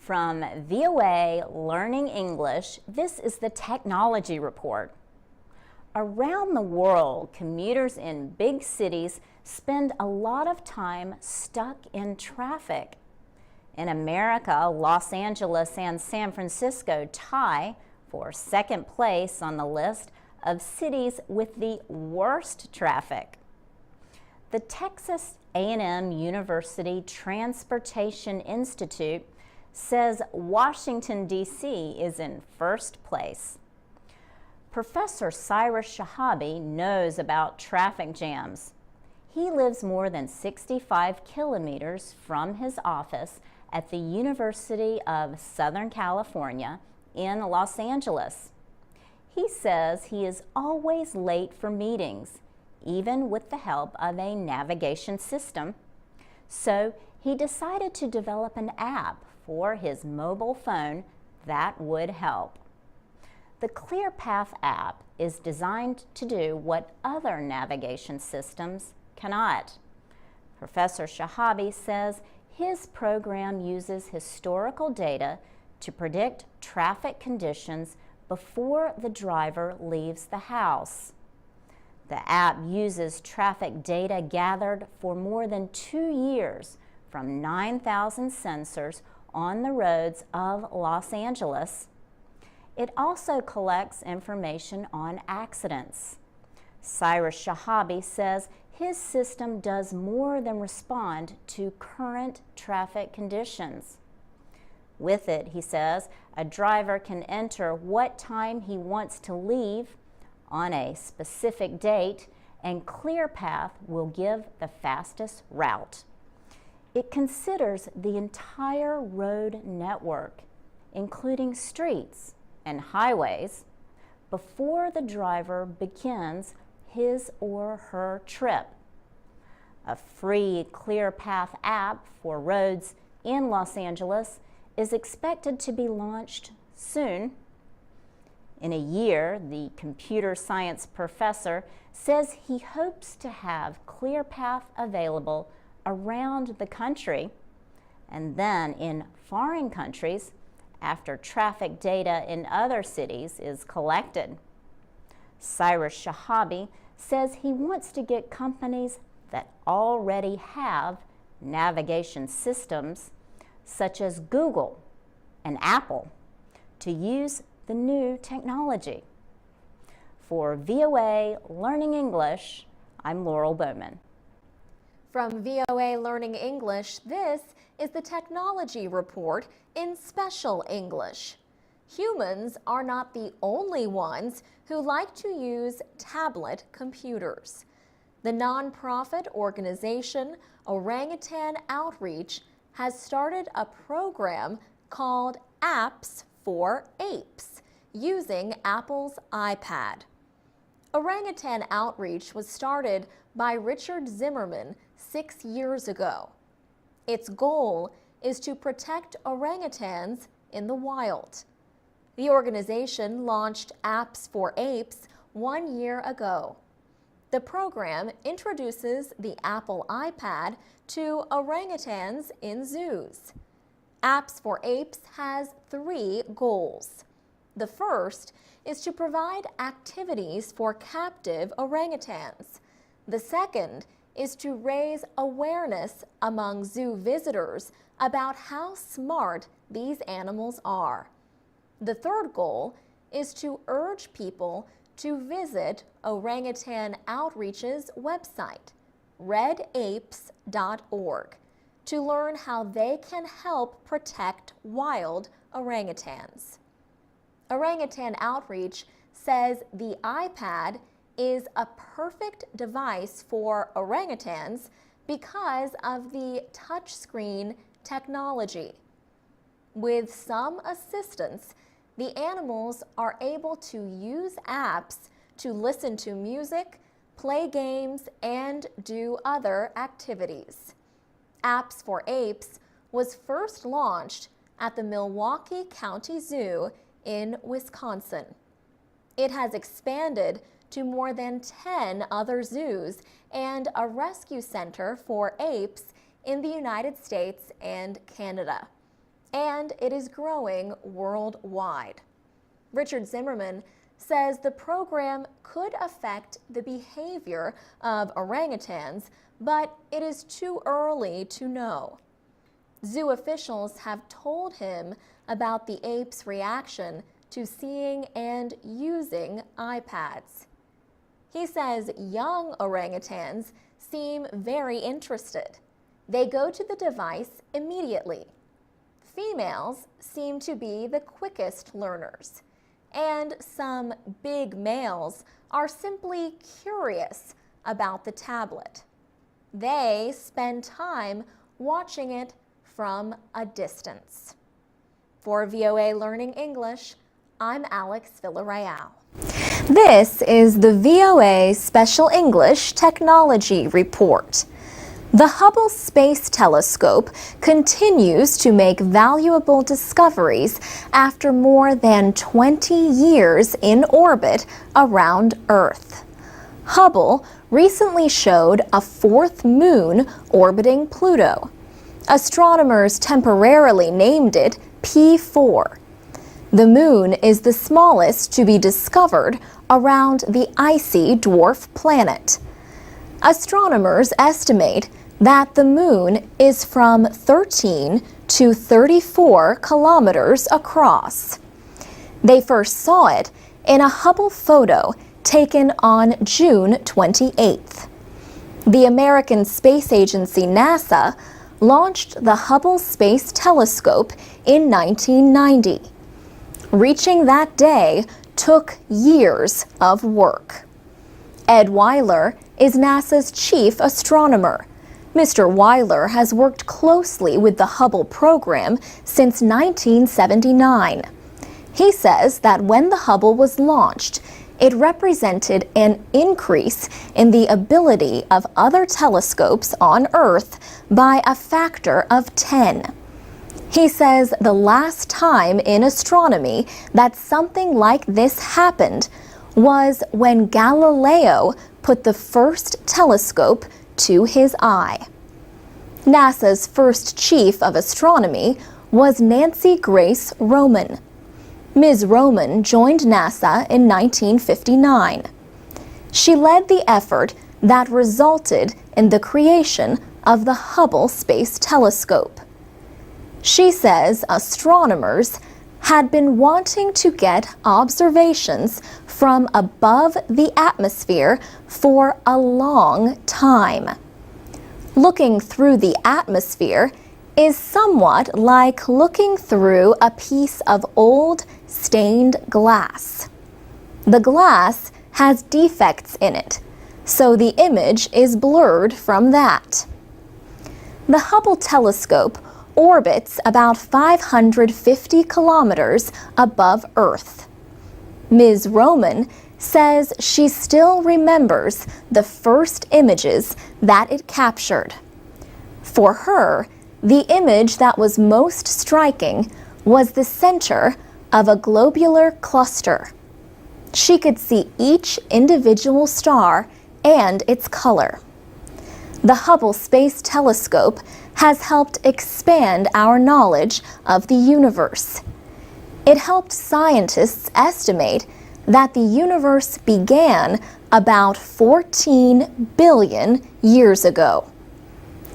From VOA Learning English, this is the Technology Report. Around the world, commuters in big cities spend a lot of time stuck in traffic. In America, Los Angeles and San Francisco tie for second place on the list of cities with the worst traffic. The Texas A&M University Transportation Institute says Washington, D.C. is in first place. Professor Cyrus Shahabi knows about traffic jams. He lives more than 65 kilometers from his office at the University of Southern California in Los Angeles. He says he is always late for meetings, even with the help of a navigation system. So he decided to develop an app for his mobile phone that would help. The ClearPath app is designed to do what other navigation systems cannot. Professor Shahabi says his program uses historical data to predict traffic conditions before the driver leaves the house. The app uses traffic data gathered for more than 2 years from 9,000 sensors on the roads of Los Angeles. It also collects information on accidents. Cyrus Shahabi says his system does more than respond to current traffic conditions. With it, he says, a driver can enter what time he wants to leave on a specific date, and ClearPath will give the fastest route. It considers the entire road network, including streets and highways, before the driver begins his or her trip. A free ClearPath app for roads in Los Angeles is expected to be launched soon. In a year, the computer science professor says he hopes to have ClearPath available around the country and then in foreign countries after traffic data in other cities is collected. Cyrus Shahabi says he wants to get companies that already have navigation systems, such as Google and Apple, to use the new technology. For VOA Learning English, I'm Laurel Bowman. From VOA Learning English, this is the Technology Report in Special English. Humans are not the only ones who like to use tablet computers. The nonprofit organization Orangutan Outreach has started a program called Apps for Apes using Apple's iPad. Orangutan Outreach was started by Richard Zimmerman 6 years ago. Its goal is to protect orangutans in the wild. The organization launched Apps for Apes 1 year ago. The program introduces the Apple iPad to orangutans in zoos. Apps for Apes has 3 goals. The first is to provide activities for captive orangutans. The second is to raise awareness among zoo visitors about how smart these animals are. The third goal is to urge people to visit Orangutan Outreach's website, redapes.org, to learn how they can help protect wild orangutans. Orangutan Outreach says the iPad is a perfect device for orangutans because of the touchscreen technology. With some assistance, the animals are able to use apps to listen to music, play games, and do other activities. Apps for Apes was first launched at the Milwaukee County Zoo in Wisconsin. It has expanded to more than 10 other zoos and a rescue center for apes in the United States and Canada. and it is growing worldwide. Richard Zimmerman says the program could affect the behavior of orangutans, but it is too early to know. Zoo officials have told him about the apes' reaction to seeing and using iPads. He says young orangutans seem very interested. They go to the device immediately. Females seem to be the quickest learners, and some big males are simply curious about the tablet. They spend time watching it from a distance. For VOA Learning English, I'm Alex Villarreal. This is the VOA Special English Technology Report. The Hubble Space Telescope continues to make valuable discoveries after more than 20 years in orbit around Earth. Hubble recently showed a fourth moon orbiting Pluto. Astronomers temporarily named it P4. The moon is the smallest to be discovered around the icy dwarf planet. Astronomers estimate that the moon is from 13 to 34 kilometers across. They first saw it in a Hubble photo taken on June 28th. The American Space Agency NASA launched the Hubble Space Telescope in 1990. Reaching that day took years of work. Ed Weiler is NASA's chief astronomer. Mr. Weiler has worked closely with the Hubble program since 1979. He says that when the Hubble was launched, it represented an increase in the ability of other telescopes on Earth by a factor of 10. He says the last time in astronomy that something like this happened was when Galileo put the first telescope to his eye. NASA's first chief of astronomy was Nancy Grace Roman. Ms. Roman joined NASA in 1959. She led the effort that resulted in the creation of the Hubble Space Telescope. She says astronomers had been wanting to get observations from above the atmosphere for a long time. Looking through the atmosphere is somewhat like looking through a piece of old stained glass. The glass has defects in it, so the image is blurred from that. The Hubble telescope orbits about 550 kilometers above Earth. Ms. Roman says she still remembers the first images that it captured. For her, the image that was most striking was the center of a globular cluster. She could see each individual star and its color. The Hubble Space Telescope has helped expand our knowledge of the universe. It helped scientists estimate that the universe began about 14 billion years ago.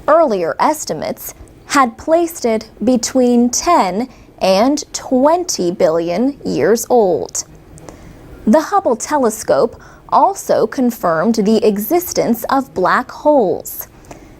Earlier estimates had placed it between 10 and 20 billion years old. The Hubble telescope also confirmed the existence of black holes.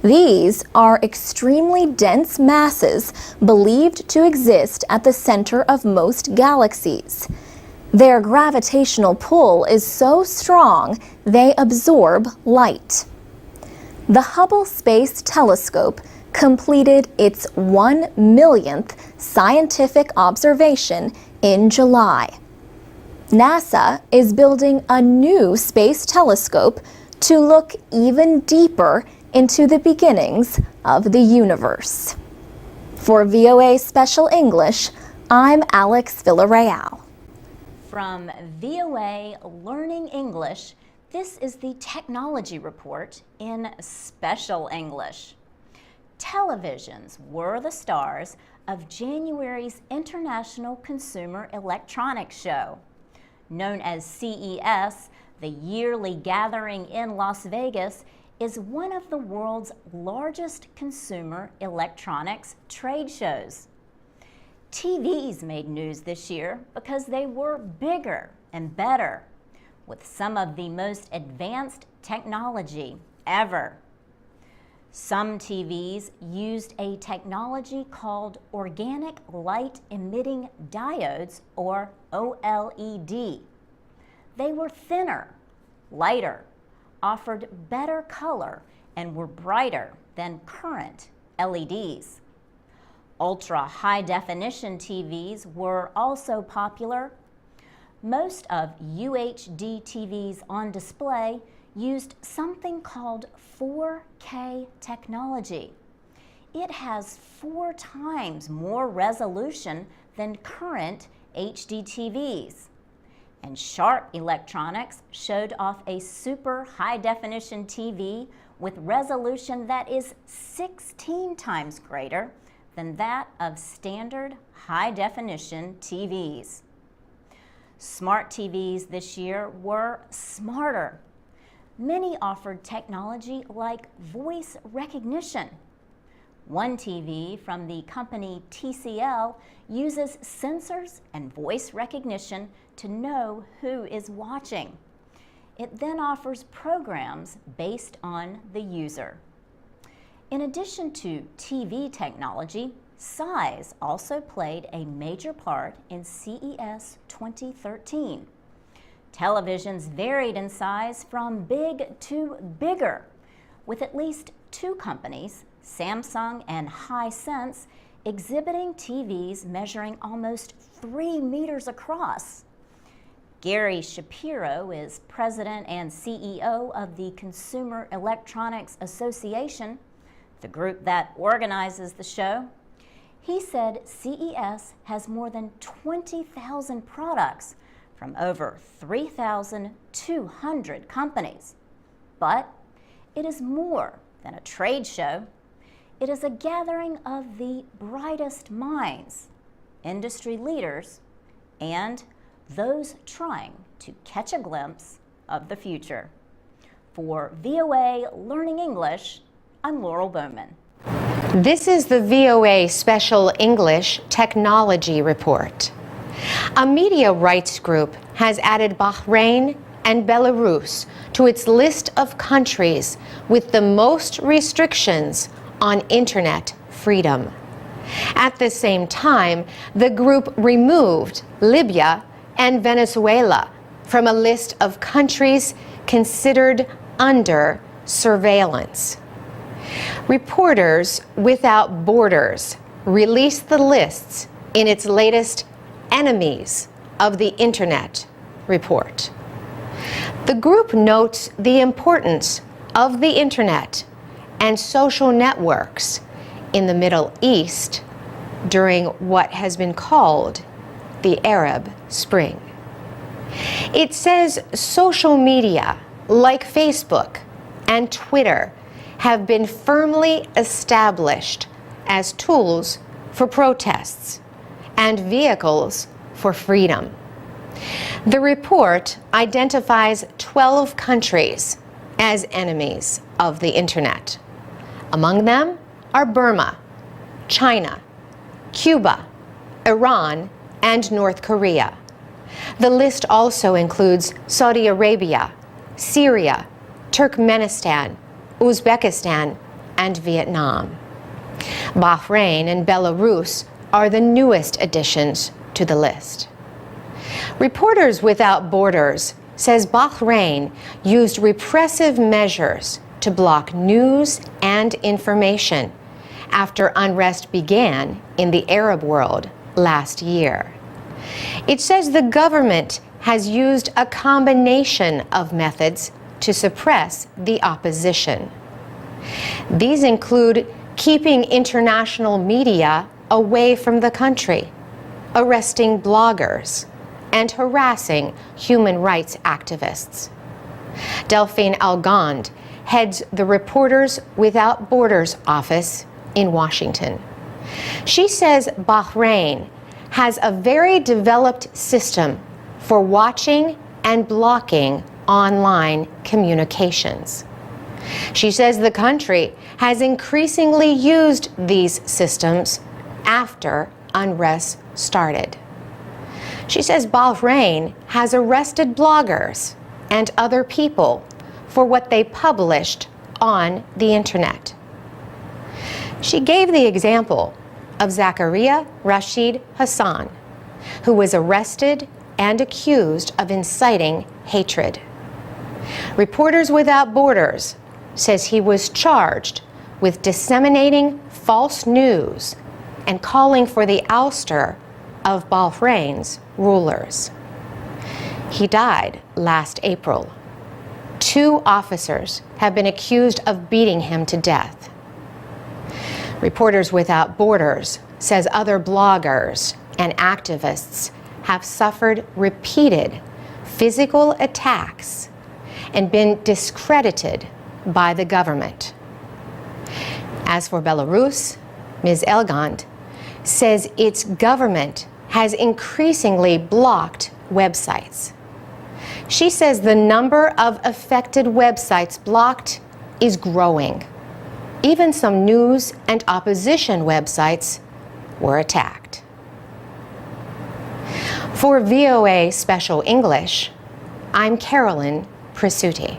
These are extremely dense masses believed to exist at the center of most galaxies. Their gravitational pull is so strong they absorb light. The Hubble Space Telescope completed its 1 millionth scientific observation in July. NASA is building a new space telescope to look even deeper into the beginnings of the universe. For VOA Special English, I'm Alex Villarreal. From VOA Learning English, this is the Technology Report in Special English. Televisions were the stars of January's International Consumer Electronics Show. Known as CES, the yearly gathering in Las Vegas is one of the world's largest consumer electronics trade shows. TVs made news this year because they were bigger and better, with some of the most advanced technology ever. Some TVs used a technology called organic light emitting diodes, or OLED. They were thinner, lighter, offered better color, and were brighter than current LEDs. Ultra high definition TVs were also popular. Most of UHD TVs on display used something called 4K technology. It has 4 times more resolution than current HD TVs. And Sharp Electronics showed off a super high definition TV with resolution that is 16 times greater than that of standard high definition TVs. Smart TVs this year were smarter. Many offered technology like voice recognition. One TV from the company TCL uses sensors and voice recognition to know who is watching. It then offers programs based on the user. In addition to TV technology, size also played a major part in CES 2013. Televisions varied in size from big to bigger, with at least 2 companies, Samsung and Hisense, exhibiting TVs measuring almost 3 meters across. Gary Shapiro is president and CEO of the Consumer Electronics Association, the group that organizes the show. He said CES has more than 20,000 products from over 3,200 companies. But it is more than a trade show. It is a gathering of the brightest minds, industry leaders, and those trying to catch a glimpse of the future. For VOA Learning English, I'm Laurel Bowman. This is the VOA Special English Technology Report. A media rights group has added Bahrain and Belarus to its list of countries with the most restrictions on internet freedom. At the same time, the group removed Libya and Venezuela from a list of countries considered under surveillance. Reporters Without Borders released the lists in its latest Enemies of the Internet report. The group notes the importance of the Internet and social networks in the Middle East during what has been called the Arab Spring. It says social media like Facebook and Twitter have been firmly established as tools for protests and vehicles for freedom. The report identifies 12 countries as enemies of the Internet. Among them are Burma, China, Cuba, Iran, and North Korea. The list also includes Saudi Arabia, Syria, Turkmenistan, Uzbekistan, and Vietnam. Bahrain and Belarus are the newest additions to the list. Reporters Without Borders says Bahrain used repressive measures to block news and information after unrest began in the Arab world last year. It says the government has used a combination of methods to suppress the opposition. These include keeping international media away from the country, arresting bloggers, and harassing human rights activists. Delphine Algond heads the Reporters Without Borders office in Washington. She says Bahrain has a very developed system for watching and blocking online communications. She says the country has increasingly used these systems after unrest started. She says Bahrain has arrested bloggers and other people for what they published on the internet. She gave the example of Zakaria Rashid Hassan, who was arrested and accused of inciting hatred. Reporters Without Borders says he was charged with disseminating false news and calling for the ouster of Bahrain's rulers. He died last April. 2 officers have been accused of beating him to death. Reporters Without Borders says other bloggers and activists have suffered repeated physical attacks and been discredited by the government. As for Belarus, Ms. Elgand says its government has increasingly blocked websites. She says the number of affected websites blocked is growing. Even some news and opposition websites were attacked. For VOA Special English, I'm Carolyn Prisuti.